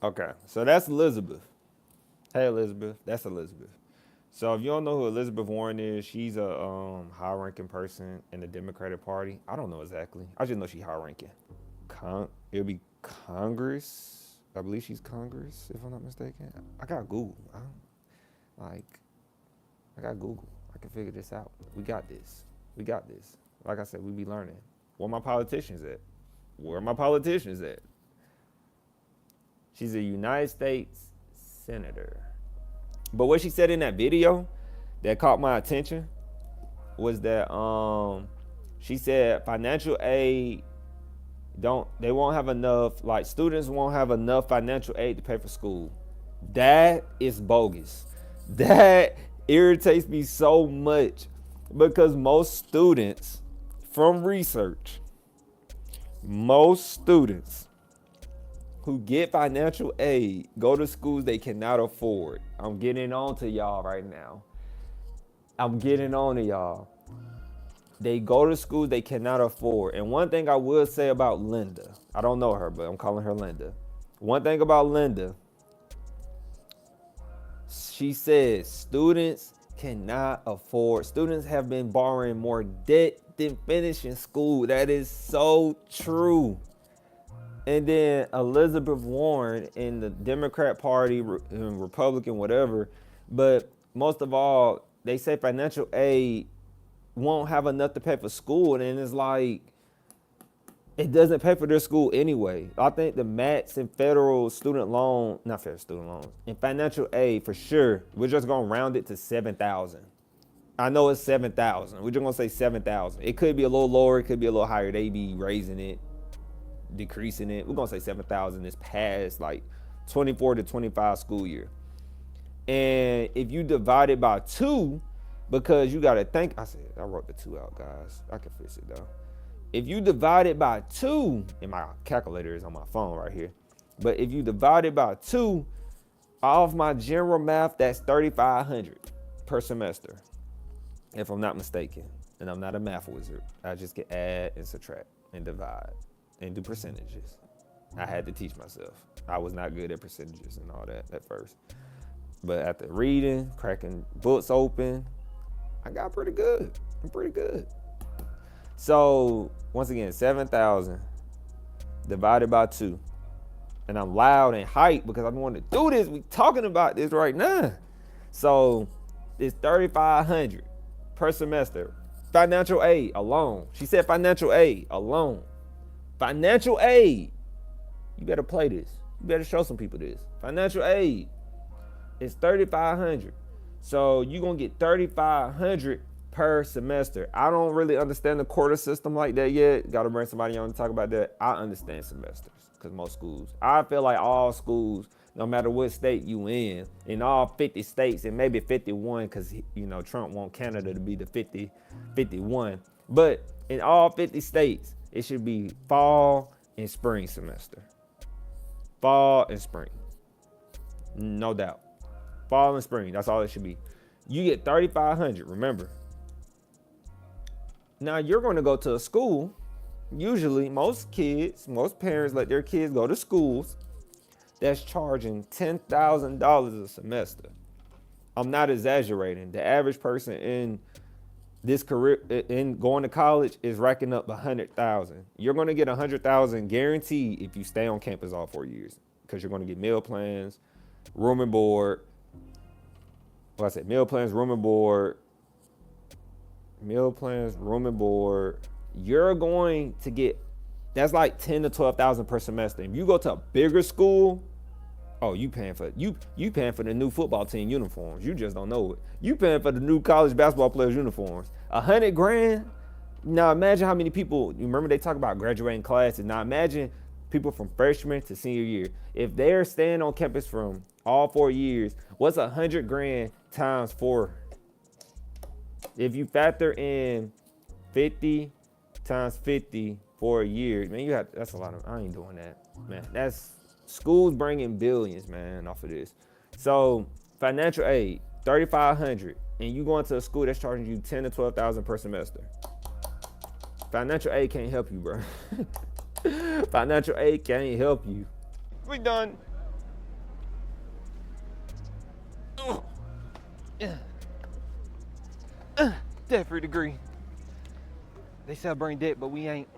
Okay, so that's Elizabeth. Hey, Elizabeth. That's Elizabeth. So if you don't know who Elizabeth Warren is, she's a high-ranking person in the Democratic Party. I don't know exactly. I just know she's high-ranking. It'll be Congress. I believe she's Congress, if I'm not mistaken. I got Google. Like, I got Google. I can figure this out. We got this. We got this. Like I said, we be learning. Where my politicians at? Where are my politicians at? She's a United States senator. But what she said in that video that caught my attention was that she said financial aid they won't have enough, like students won't have enough financial aid to pay for school. That is bogus. That irritates me so much because most students, from research, most students who get financial aid go to schools they cannot afford. I'm getting on to y'all right now. I'm getting on to y'all. They go to schools they cannot afford. And one thing I will say about Linda, I don't know her, but I'm calling her Linda. One thing about Linda, she says students cannot afford. Students have been borrowing more debt than finishing school. That is so true. And then Elizabeth Warren in the Democrat Party, Republican, whatever. But most of all, they say financial aid won't have enough to pay for school. And it's like, it doesn't pay for their school anyway. I think the max in federal student loan, not federal student loans, in financial aid for sure, we're just going to round it to 7,000. I know it's 7,000. We're just going to say 7,000. It could be a little lower. It could be a little higher. They be raising it, decreasing it. We're gonna say 7,000 this past like 24 to 25 school year. And if you divide it by 2, because you gotta think, I wrote the 2 out, guys. I can fix it though. If you divide it by 2, and my calculator is on my phone right here, but if you divide it by 2, off my general math, that's 3,500 per semester, if I'm not mistaken. And I'm not a math wizard. I just can add and subtract and divide and do percentages. I had to teach myself. I was not good at percentages and all that at first. But after reading, cracking books open, I got pretty good. I'm pretty good. So once again, 7,000 divided by 2. And I'm loud and hyped because I'm wanting to do this. We talking about this right now. So it's 3,500 per semester. Financial aid alone. She said financial aid alone. Financial aid. You better play this. You better show some people this. Financial aid is 3,500. So you're going to get 3,500 per semester. I don't really understand the quarter system like that yet. Got to bring somebody on to talk about that. I understand semesters because most schools. I feel like all schools, no matter what state you in all 50 states and maybe 51 because, you know, Trump want Canada to be the 51. But in all 50 states, it should be fall and spring semester. Fall and spring. No doubt. Fall and spring. That's all it should be. You get 3,500. Remember. Now you're going to go to a school. Usually most parents let their kids go to schools that's charging $10,000 a semester. I'm not exaggerating. The average person in this career in going to college is racking up 100,000. You're going to get 100,000 guaranteed if you stay on campus all 4 years, because you're going to get meal plans, room and board. Well, I said meal plans, room and board. You're going to get, that's like 10 to 12,000 per semester. If you go to a bigger school, oh, you paying for the new football team uniforms. You just don't know it. You paying for the new college basketball players uniforms. $100,000. Now imagine how many people. You remember they talk about graduating classes. Now imagine people from freshman to senior year. If they're staying on campus from all 4 years, what's $100,000 times 4? If you factor in 50 times 50 for a year, man, that's a lot of. I ain't doing that, man. That's schools bringing billions, man, off of this. So financial aid, 3,500, and you going to a school that's charging you 10 to 12,000 per semester. Financial aid can't help you, bro. Financial aid can't help you. We done. Debt-free degree. They celebrating debt, but we ain't.